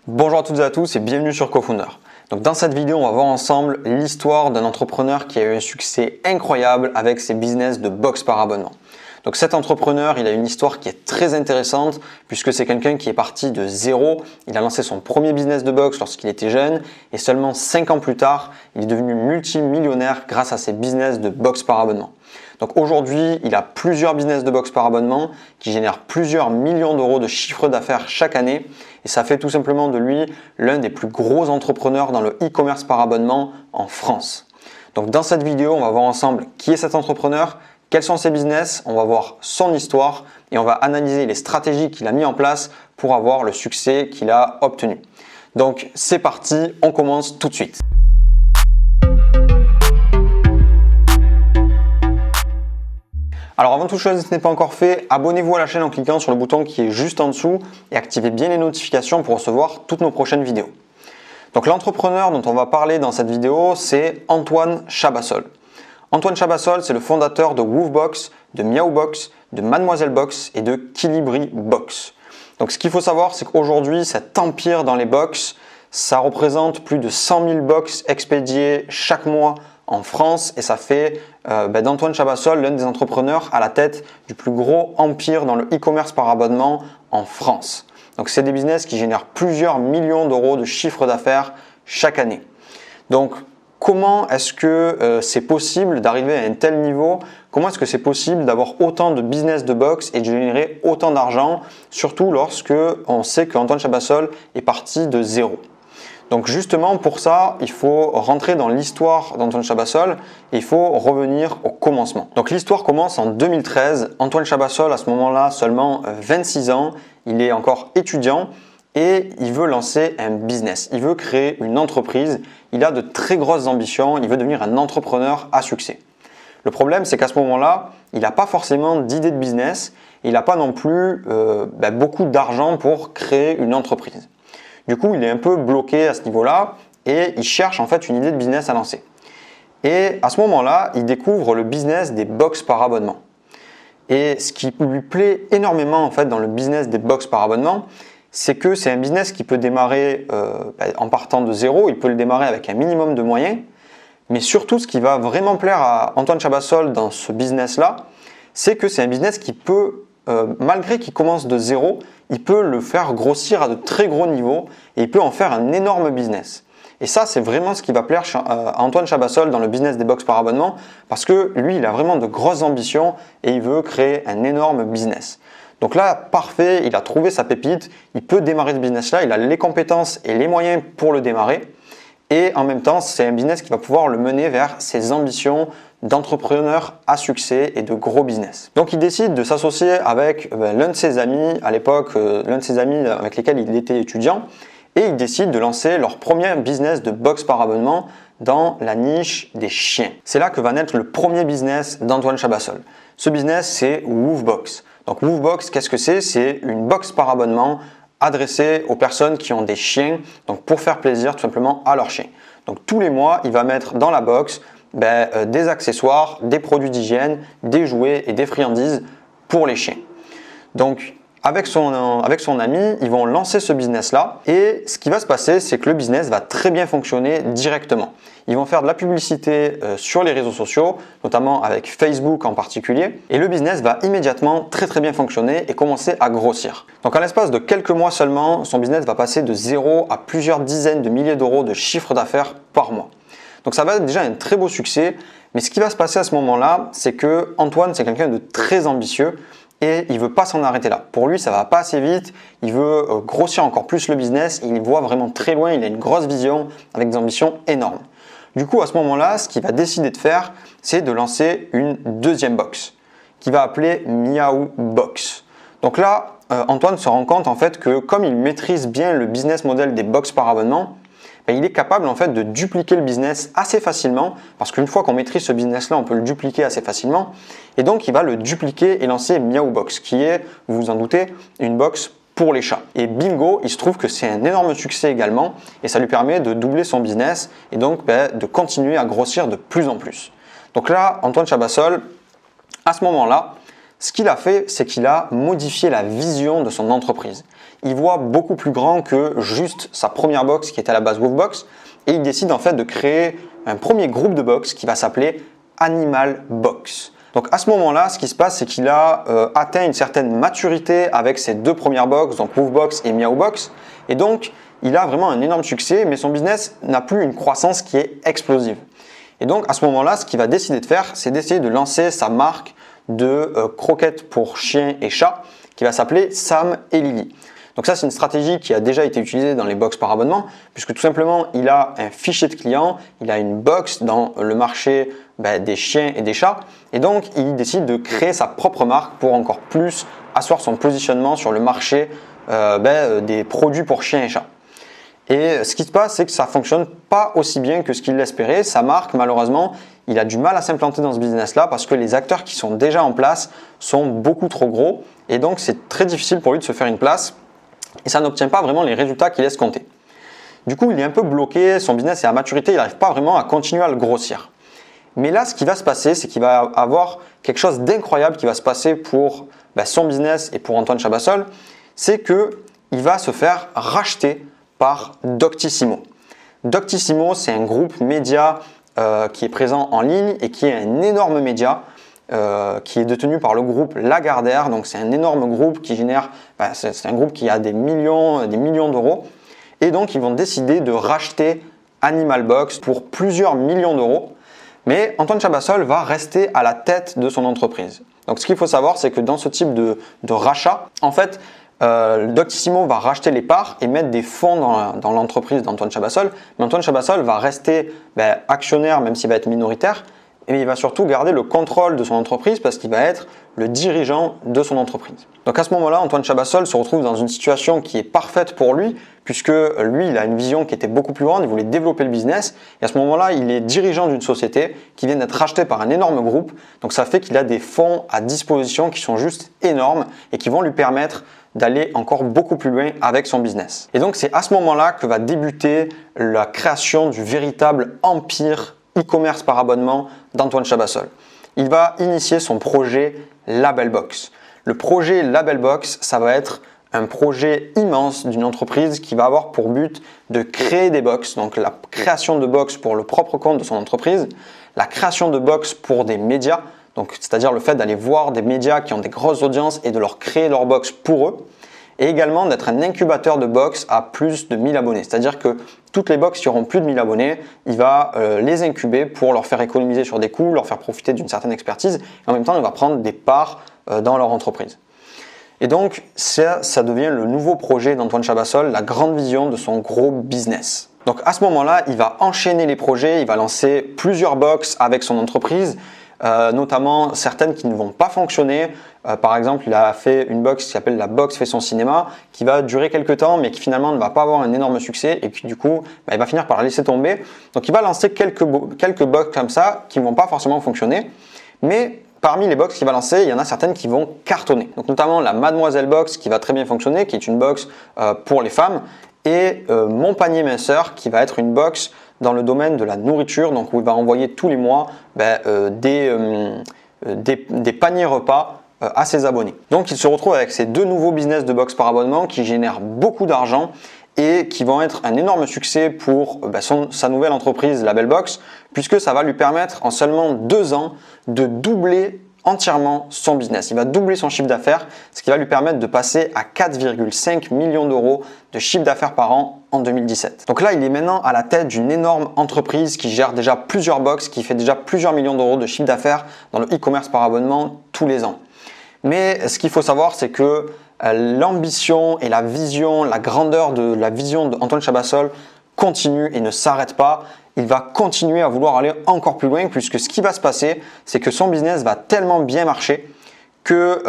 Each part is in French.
Bonjour à toutes et à tous et bienvenue sur CoFounder. Donc dans cette vidéo, on va voir ensemble l'histoire d'un entrepreneur qui a eu un succès incroyable avec ses business de box par abonnement. Donc cet entrepreneur, il a une histoire qui est très intéressante puisque c'est quelqu'un qui est parti de zéro. Il a lancé son premier business de box lorsqu'il était jeune et seulement 5 ans plus tard, il est devenu multimillionnaire grâce à ses business de box par abonnement. Donc aujourd'hui, il a plusieurs business de box par abonnement qui génèrent plusieurs millions d'euros de chiffre d'affaires chaque année et ça fait tout simplement de lui l'un des plus gros entrepreneurs dans le e-commerce par abonnement en France. Donc dans cette vidéo, on va voir ensemble qui est cet entrepreneur, quels sont ses business, on va voir son histoire et on va analyser les stratégies qu'il a mis en place pour avoir le succès qu'il a obtenu. Donc c'est parti, on commence tout de suite. Alors avant toute chose, si ce n'est pas encore fait, abonnez-vous à la chaîne en cliquant sur le bouton qui est juste en dessous et activez bien les notifications pour recevoir toutes nos prochaines vidéos. Donc l'entrepreneur dont on va parler dans cette vidéo, c'est Antoine Chabassol. Antoine Chabassol, c'est le fondateur de Woofbox, de Miaobox, de Mademoiselle Box et de Kilibri Box. Donc ce qu'il faut savoir, c'est qu'aujourd'hui, cet empire dans les box, ça représente plus de 100 000 box expédiées chaque mois en France et ça fait d'Antoine Chabassol l'un des entrepreneurs à la tête du plus gros empire dans le e-commerce par abonnement en France. Donc c'est des business qui génèrent plusieurs millions d'euros de chiffre d'affaires chaque année. Donc comment est-ce que c'est possible d'arriver à un tel niveau? Comment est-ce que c'est possible d'avoir autant de business de box et de générer autant d'argent, surtout lorsque on sait qu'Antoine Chabassol est parti de zéro? Donc justement pour ça, il faut rentrer dans l'histoire d'Antoine Chabassol et il faut revenir au commencement. Donc l'histoire commence en 2013. Antoine Chabassol, à ce moment-là, seulement 26 ans, il est encore étudiant et il veut lancer un business. Il veut créer une entreprise. Il a de très grosses ambitions. Il veut devenir un entrepreneur à succès. Le problème, c'est qu'à ce moment-là, il n'a pas forcément d'idée de business. Il n'a pas non plus beaucoup d'argent pour créer une entreprise. Du coup, il est un peu bloqué à ce niveau-là et il cherche en fait une idée de business à lancer. Et à ce moment-là, il découvre le business des box par abonnement. Et ce qui lui plaît énormément en fait dans le business des box par abonnement, c'est que c'est un business qui peut démarrer en partant de zéro. Il peut le démarrer avec un minimum de moyens. Mais surtout, ce qui va vraiment plaire à Antoine Chabassol dans ce business-là, c'est que c'est un business qui peut, malgré qu'il commence de zéro, il peut le faire grossir à de très gros niveaux et il peut en faire un énorme business. Et ça, c'est vraiment ce qui va plaire à Antoine Chabassol dans le business des box par abonnement parce que lui, il a vraiment de grosses ambitions et il veut créer un énorme business. Donc là, parfait, il a trouvé sa pépite, il peut démarrer ce business-là, il a les compétences et les moyens pour le démarrer. Et en même temps, c'est un business qui va pouvoir le mener vers ses ambitions d'entrepreneur à succès et de gros business. Donc il décide de s'associer avec l'un de ses amis à l'époque, l'un de ses amis avec lesquels il était étudiant, et ils décident de lancer leur premier business de box par abonnement dans la niche des chiens. C'est là que va naître le premier business d'Antoine Chabassol. Ce business, c'est Woofbox. Donc Woofbox, qu'est-ce que c'est? C'est une box par abonnement adressée aux personnes qui ont des chiens, donc pour faire plaisir tout simplement à leurs chiens. Donc tous les mois, il va mettre dans la box des accessoires, des produits d'hygiène, des jouets et des friandises pour les chiens. Donc avec son ami, ils vont lancer ce business-là et ce qui va se passer, c'est que le business va très bien fonctionner directement. Ils vont faire de la publicité sur les réseaux sociaux, notamment avec Facebook en particulier, et le business va immédiatement très bien fonctionner et commencer à grossir. Donc en l'espace de quelques mois seulement, son business va passer de zéro à plusieurs dizaines de milliers d'euros de chiffre d'affaires par mois. Donc ça va être déjà un très beau succès, mais ce qui va se passer à ce moment-là, c'est que Antoine, c'est quelqu'un de très ambitieux et il ne veut pas s'en arrêter là. Pour lui, ça ne va pas assez vite, il veut grossir encore plus le business, il voit vraiment très loin, il a une grosse vision avec des ambitions énormes. Du coup, à ce moment-là, ce qu'il va décider de faire, c'est de lancer une deuxième box qu'il va appeler Miaobox. Donc là, Antoine se rend compte en fait que comme il maîtrise bien le business model des box par abonnement, il est capable en fait de dupliquer le business assez facilement parce qu'une fois qu'on maîtrise ce business-là, on peut le dupliquer assez facilement. Et donc, il va le dupliquer et lancer Miaobox qui est, vous vous en doutez, une box pour les chats. Et bingo, il se trouve que c'est un énorme succès également et ça lui permet de doubler son business et donc de continuer à grossir de plus en plus. Donc là, Antoine Chabassol, à ce moment-là, ce qu'il a fait, c'est qu'il a modifié la vision de son entreprise. il voit beaucoup plus grand que juste sa première box qui était à la base Wolfbox, et il décide en fait de créer un premier groupe de box qui va s'appeler Animal Box. Donc à ce moment-là, ce qui se passe, c'est qu'il a atteint une certaine maturité avec ses deux premières box, donc Wolfbox et Meowbox, et donc il a vraiment un énorme succès, mais son business n'a plus une croissance qui est explosive. Et donc à ce moment-là, ce qu'il va décider de faire, c'est d'essayer de lancer sa marque de croquettes pour chiens et chats qui va s'appeler Sam et Lily. Donc ça, c'est une stratégie qui a déjà été utilisée dans les box par abonnement, puisque tout simplement, il a un fichier de clients, il a une box dans le marché des chiens et des chats, et donc il décide de créer sa propre marque pour encore plus asseoir son positionnement sur le marché des produits pour chiens et chats. Et ce qui se passe, c'est que ça ne fonctionne pas aussi bien que ce qu'il l'espérait. Sa marque, malheureusement, il a du mal à s'implanter dans ce business-là parce que les acteurs qui sont déjà en place sont beaucoup trop gros, et donc c'est très difficile pour lui de se faire une place. Et ça n'obtient pas vraiment les résultats qu'il escomptait. Du coup, il est un peu bloqué, son business est à maturité, il n'arrive pas vraiment à continuer à le grossir. Mais là, ce qui va se passer, c'est qu'il va avoir quelque chose d'incroyable qui va se passer pour son business et pour Antoine Chabassol, c'est qu'il va se faire racheter par Doctissimo. Doctissimo, c'est un groupe média qui est présent en ligne et qui est un énorme média qui est détenu par le groupe Lagardère. Donc c'est un énorme groupe qui génère, c'est un groupe qui a des millions d'euros, et donc ils vont décider de racheter Animal Box pour plusieurs millions d'euros, mais Antoine Chabassol va rester à la tête de son entreprise. Donc ce qu'il faut savoir, c'est que dans ce type de rachat, en fait, Doctissimo va racheter les parts et mettre des fonds dans l'entreprise d'Antoine Chabassol, mais Antoine Chabassol va rester actionnaire, même s'il va être minoritaire, et il va surtout garder le contrôle de son entreprise parce qu'il va être le dirigeant de son entreprise. Donc à ce moment-là, Antoine Chabassol se retrouve dans une situation qui est parfaite pour lui, puisque lui, il a une vision qui était beaucoup plus grande, il voulait développer le business, et à ce moment-là, il est dirigeant d'une société qui vient d'être rachetée par un énorme groupe, donc ça fait qu'il a des fonds à disposition qui sont juste énormes et qui vont lui permettre d'aller encore beaucoup plus loin avec son business. Et donc c'est à ce moment-là que va débuter la création du véritable empire e-commerce par abonnement d'Antoine Chabassol. Il va initier son projet Labelbox. Le projet Labelbox, ça va être un projet immense d'une entreprise qui va avoir pour but de créer des box, donc la création de box pour le propre compte de son entreprise, la création de box pour des médias, donc c'est-à-dire le fait d'aller voir des médias qui ont des grosses audiences et de leur créer leur box pour eux, et également d'être un incubateur de box à plus de 1000 abonnés. C'est-à-dire que toutes les box qui auront plus de 1000 abonnés, il va les incuber pour leur faire économiser sur des coûts, leur faire profiter d'une certaine expertise, et en même temps, il va prendre des parts dans leur entreprise. Et donc, ça devient le nouveau projet d'Antoine Chabassol, la grande vision de son gros business. Donc à ce moment-là, il va enchaîner les projets, il va lancer plusieurs box avec son entreprise, notamment certaines qui ne vont pas fonctionner. Par exemple, il a fait une box qui s'appelle la box fait son cinéma, qui va durer quelques temps, mais qui finalement ne va pas avoir un énorme succès, et qui du coup, il va finir par la laisser tomber. Donc il va lancer quelques box comme ça, qui ne vont pas forcément fonctionner, mais parmi les box qu'il va lancer, il y en a certaines qui vont cartonner. Donc notamment la Mademoiselle Box qui va très bien fonctionner, qui est une box pour les femmes, et Mon Panier Minceur qui va être une box dans le domaine de la nourriture, donc où il va envoyer tous les mois des paniers repas à ses abonnés. Donc il se retrouve avec ces deux nouveaux business de box par abonnement qui génèrent beaucoup d'argent et qui vont être un énorme succès pour sa nouvelle entreprise Labelbox, puisque ça va lui permettre en seulement 2 ans de doubler entièrement son business. Il va doubler son chiffre d'affaires, ce qui va lui permettre de passer à 4,5 millions d'euros de chiffre d'affaires par an en 2017. Donc là, il est maintenant à la tête d'une énorme entreprise qui gère déjà plusieurs box, qui fait déjà plusieurs millions d'euros de chiffre d'affaires dans le e-commerce par abonnement tous les ans. Mais ce qu'il faut savoir, c'est que l'ambition et la vision, la grandeur de la vision d'Antoine Chabassol continue et ne s'arrête pas. Il va continuer à vouloir aller encore plus loin, puisque ce qui va se passer, c'est que son business va tellement bien marcher que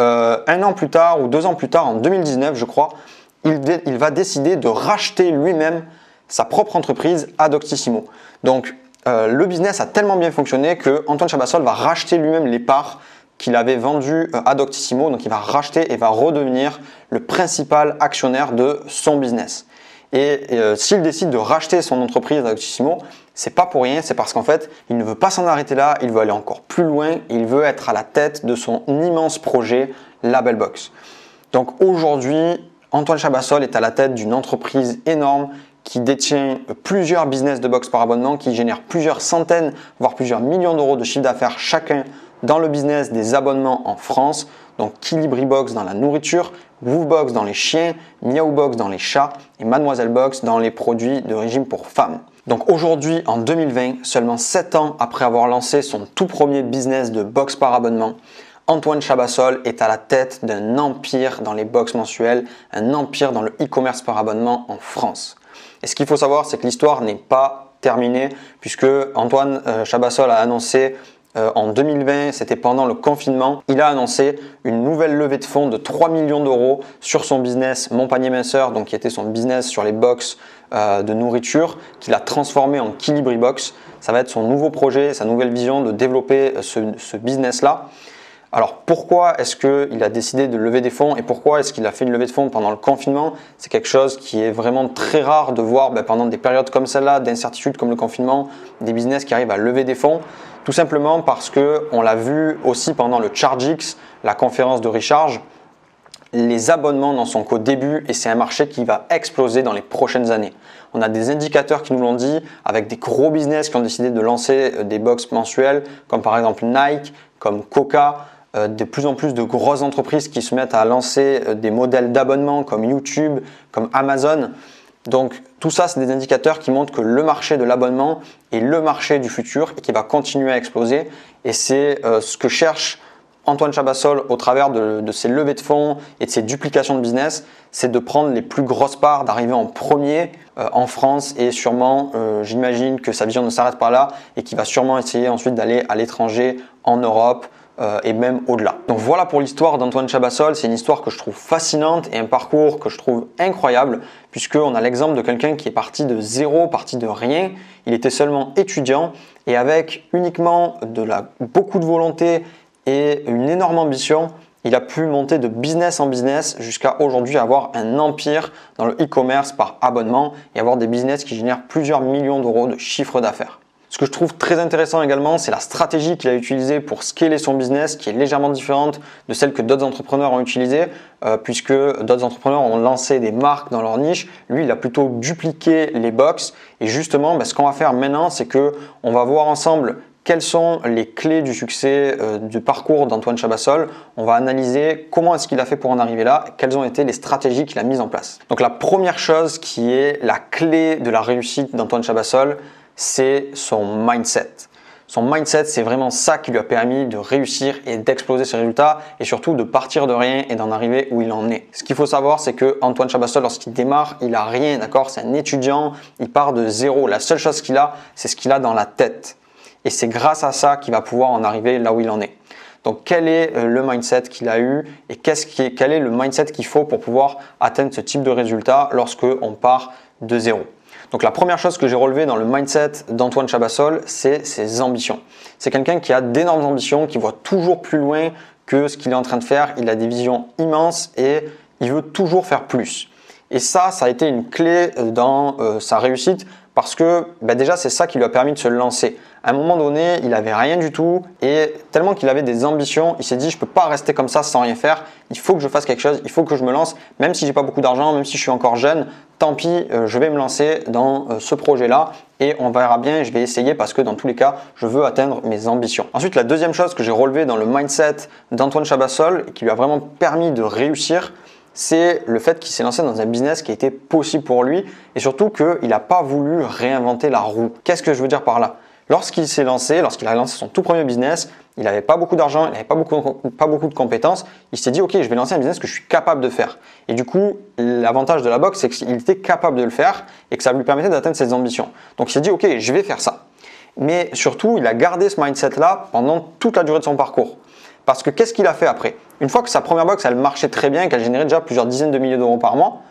1 an plus tard ou 2 ans plus tard, en 2019 je crois, il va décider de racheter lui-même sa propre entreprise à Doctissimo. Donc le business a tellement bien fonctionné que Antoine Chabassol va racheter lui-même les parts qu'il avait vendues à Doctissimo. Donc il va racheter et va redevenir le principal actionnaire de son business. Et s'il décide de racheter son entreprise à Doctissimo, c'est pas pour rien, c'est parce qu'en fait, il ne veut pas s'en arrêter là, il veut aller encore plus loin, il veut être à la tête de son immense projet Labelbox. Donc aujourd'hui, Antoine Chabassol est à la tête d'une entreprise énorme qui détient plusieurs business de box par abonnement, qui génère plusieurs centaines, voire plusieurs millions d'euros de chiffre d'affaires chacun dans le business des abonnements en France. Donc Kilibri Box dans la nourriture, Woofbox dans les chiens, Miaou Box dans les chats et Mademoiselle Box dans les produits de régime pour femmes. Donc aujourd'hui, en 2020, seulement 7 ans après avoir lancé son tout premier business de box par abonnement, Antoine Chabassol est à la tête d'un empire dans les box mensuelles, un empire dans le e-commerce par abonnement en France. Et ce qu'il faut savoir, c'est que l'histoire n'est pas terminée puisque Antoine Chabassol a annoncé en 2020, c'était pendant le confinement, il a annoncé une nouvelle levée de fonds de 3 millions d'euros sur son business Mon Panier Minceur, donc qui était son business sur les box de nourriture, qu'il a transformé en Kilibri Box. Ça va être son nouveau projet, sa nouvelle vision de développer ce business-là. Alors pourquoi est-ce qu'il a décidé de lever des fonds et pourquoi est-ce qu'il a fait une levée de fonds pendant le confinement? C'est quelque chose qui est vraiment très rare de voir pendant des périodes comme celle-là, d'incertitude comme le confinement, des business qui arrivent à lever des fonds. Tout simplement parce qu'on l'a vu aussi pendant le ChargeX, la conférence de Recharge, les abonnements n'en sont qu'au début et c'est un marché qui va exploser dans les prochaines années. On a des indicateurs qui nous l'ont dit avec des gros business qui ont décidé de lancer des box mensuelles comme par exemple Nike, comme Coca, de plus en plus de grosses entreprises qui se mettent à lancer des modèles d'abonnement comme YouTube, comme Amazon. Donc tout ça, c'est des indicateurs qui montrent que le marché de l'abonnement est le marché du futur et qui va continuer à exploser. Et c'est ce que cherche Antoine Chabassol au travers de ses levées de fonds et de ses duplications de business, c'est de prendre les plus grosses parts, d'arriver en premier en France et sûrement, j'imagine que sa vision ne s'arrête pas là et qu'il va sûrement essayer ensuite d'aller à l'étranger, en Europe, et même au-delà. Donc voilà pour l'histoire d'Antoine Chabassol, c'est une histoire que je trouve fascinante et un parcours que je trouve incroyable puisqu'on a l'exemple de quelqu'un qui est parti de zéro, parti de rien, il était seulement étudiant et avec uniquement beaucoup de volonté et une énorme ambition, il a pu monter de business en business jusqu'à aujourd'hui avoir un empire dans le e-commerce par abonnement et avoir des business qui génèrent plusieurs millions d'euros de chiffre d'affaires. Ce que je trouve très intéressant également, c'est la stratégie qu'il a utilisée pour scaler son business qui est légèrement différente de celle que d'autres entrepreneurs ont utilisée puisque d'autres entrepreneurs ont lancé des marques dans leur niche. Lui, il a plutôt dupliqué les box et justement, ce qu'on va faire maintenant, c'est qu'on va voir ensemble quelles sont les clés du succès du parcours d'Antoine Chabassol. On va analyser comment est-ce qu'il a fait pour en arriver là, quelles ont été les stratégies qu'il a mises en place. Donc la première chose qui est la clé de la réussite d'Antoine Chabassol, c'est son mindset. Son mindset, c'est vraiment ça qui lui a permis de réussir et d'exploser ses résultats et surtout de partir de rien et d'en arriver où il en est. Ce qu'il faut savoir, c'est que Antoine Chabassol, lorsqu'il démarre, il a rien, d'accord? C'est un étudiant, il part de zéro. La seule chose qu'il a, c'est ce qu'il a dans la tête. Et c'est grâce à ça qu'il va pouvoir en arriver là où il en est. Donc quel est le mindset qu'il a eu et quel est le mindset qu'il faut pour pouvoir atteindre ce type de résultat lorsque on part de zéro? Donc la première chose que j'ai relevée dans le mindset d'Antoine Chabassol, c'est ses ambitions. C'est quelqu'un qui a d'énormes ambitions, qui voit toujours plus loin que ce qu'il est en train de faire. Il a des visions immenses et il veut toujours faire plus. Et ça a été une clé dans sa réussite parce que déjà c'est ça qui lui a permis de se lancer. À un moment donné, il n'avait rien du tout et tellement qu'il avait des ambitions, il s'est dit je ne peux pas rester comme ça sans rien faire, il faut que je fasse quelque chose, il faut que je me lance, même si j'ai pas beaucoup d'argent, même si je suis encore jeune, tant pis, je vais me lancer dans ce projet-là et on verra bien, je vais essayer parce que dans tous les cas, je veux atteindre mes ambitions. Ensuite, la deuxième chose que j'ai relevée dans le mindset d'Antoine Chabassol et qui lui a vraiment permis de réussir, c'est le fait qu'il s'est lancé dans un business qui était possible pour lui et surtout qu'il n'a pas voulu réinventer la roue. Qu'est-ce que je veux dire par là? Lorsqu'il a lancé son tout premier business, il n'avait pas beaucoup d'argent, il n'avait pas beaucoup de compétences. Il s'est dit, ok, je vais lancer un business que je suis capable de faire. Et du coup, l'avantage de la box, c'est qu'il était capable de le faire et que ça lui permettait d'atteindre ses ambitions. Donc il s'est dit, ok, je vais faire ça. Mais surtout, il a gardé ce mindset-là pendant toute la durée de son parcours. Parce que qu'est-ce qu'il a fait après? Une fois que sa première box, elle marchait très bien, qu'elle générait déjà plusieurs dizaines de milliers d'euros par mois,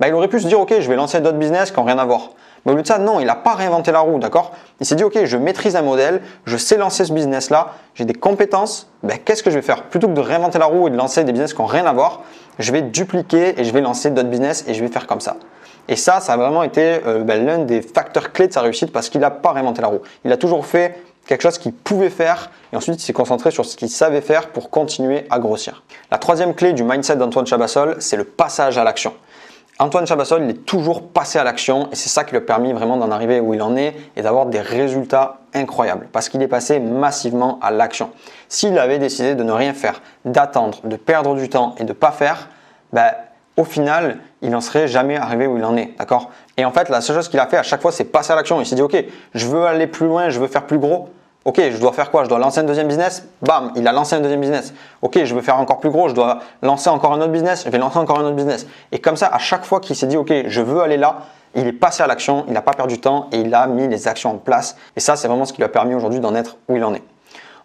il aurait pu se dire, ok, je vais lancer d'autres business qui n'ont rien à voir. Mais au lieu de ça, non, il n'a pas réinventé la roue, d'accord? Il s'est dit, ok, je maîtrise un modèle, je sais lancer ce business-là, j'ai des compétences, qu'est-ce que je vais faire? Plutôt que de réinventer la roue et de lancer des business qui n'ont rien à voir, je vais dupliquer et je vais lancer d'autres business et je vais faire comme ça. Et ça a vraiment été l'un des facteurs clés de sa réussite parce qu'il n'a pas réinventé la roue. Il a toujours fait quelque chose qu'il pouvait faire et ensuite il s'est concentré sur ce qu'il savait faire pour continuer à grossir. La troisième clé du mindset d'Antoine Chabassol, c'est le passage à l'action. Antoine Chabassol, il est toujours passé à l'action et c'est ça qui lui a permis vraiment d'en arriver où il en est et d'avoir des résultats incroyables parce qu'il est passé massivement à l'action. S'il avait décidé de ne rien faire, d'attendre, de perdre du temps et de ne pas faire, au final, il n'en serait jamais arrivé où il en est, d'accord? Et en fait, la seule chose qu'il a fait à chaque fois, c'est passer à l'action. Il s'est dit, ok, je veux aller plus loin, je veux faire plus gros. Ok, je dois faire quoi? Je dois lancer un deuxième business? Bam, il a lancé un deuxième business. Ok, je veux faire encore plus gros, je dois lancer encore un autre business, je vais lancer encore un autre business. Et comme ça, à chaque fois qu'il s'est dit, ok, je veux aller là, il est passé à l'action, il n'a pas perdu de temps et il a mis les actions en place. Et ça, c'est vraiment ce qui lui a permis aujourd'hui d'en être où il en est.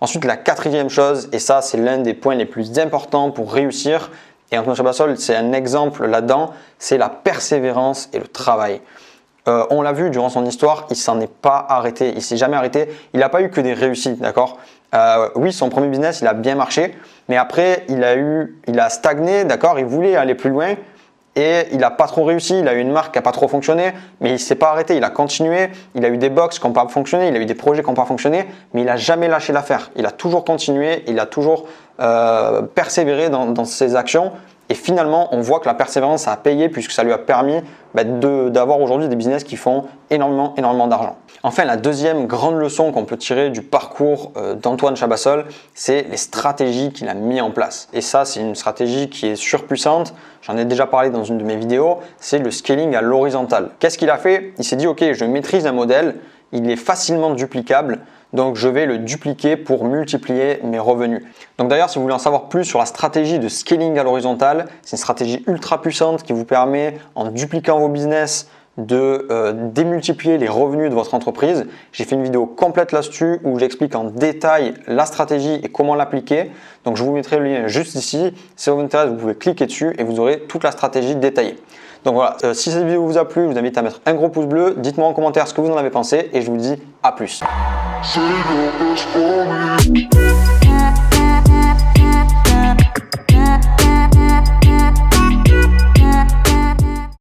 Ensuite, la quatrième chose, et ça, c'est l'un des points les plus importants pour réussir, et Antoine Chabassol, c'est un exemple là-dedans, c'est la persévérance et le travail. On l'a vu durant son histoire, il s'en est pas arrêté, il s'est jamais arrêté, il n'a pas eu que des réussites, d'accord? Oui, son premier business, il a bien marché, mais après, il a stagné, d'accord? Il voulait aller plus loin et il n'a pas trop réussi, il a eu une marque qui n'a pas trop fonctionné, mais il s'est pas arrêté, il a continué, il a eu des box qui n'ont pas fonctionné, il a eu des projets qui n'ont pas fonctionné, mais il n'a jamais lâché l'affaire, il a toujours continué, il a toujours persévéré dans ses actions. Et finalement, on voit que la persévérance, ça a payé puisque ça lui a permis d'avoir aujourd'hui des business qui font énormément d'argent. Enfin, la deuxième grande leçon qu'on peut tirer du parcours d'Antoine Chabassol, c'est les stratégies qu'il a mis en place. Et ça, c'est une stratégie qui est surpuissante. J'en ai déjà parlé dans une de mes vidéos. C'est le scaling à l'horizontale. Qu'est-ce qu'il a fait? Il s'est dit, ok, je maîtrise un modèle, il est facilement duplicable. Donc, je vais le dupliquer pour multiplier mes revenus. Donc d'ailleurs, si vous voulez en savoir plus sur la stratégie de scaling à l'horizontale, c'est une stratégie ultra puissante qui vous permet, en dupliquant vos business, de démultiplier les revenus de votre entreprise. J'ai fait une vidéo complète là-dessus où j'explique en détail la stratégie et comment l'appliquer. Donc, je vous mettrai le lien juste ici. Si ça vous intéresse, vous pouvez cliquer dessus et vous aurez toute la stratégie détaillée. Donc voilà, si cette vidéo vous a plu, je vous invite à mettre un gros pouce bleu. Dites-moi en commentaire ce que vous en avez pensé et je vous dis à plus.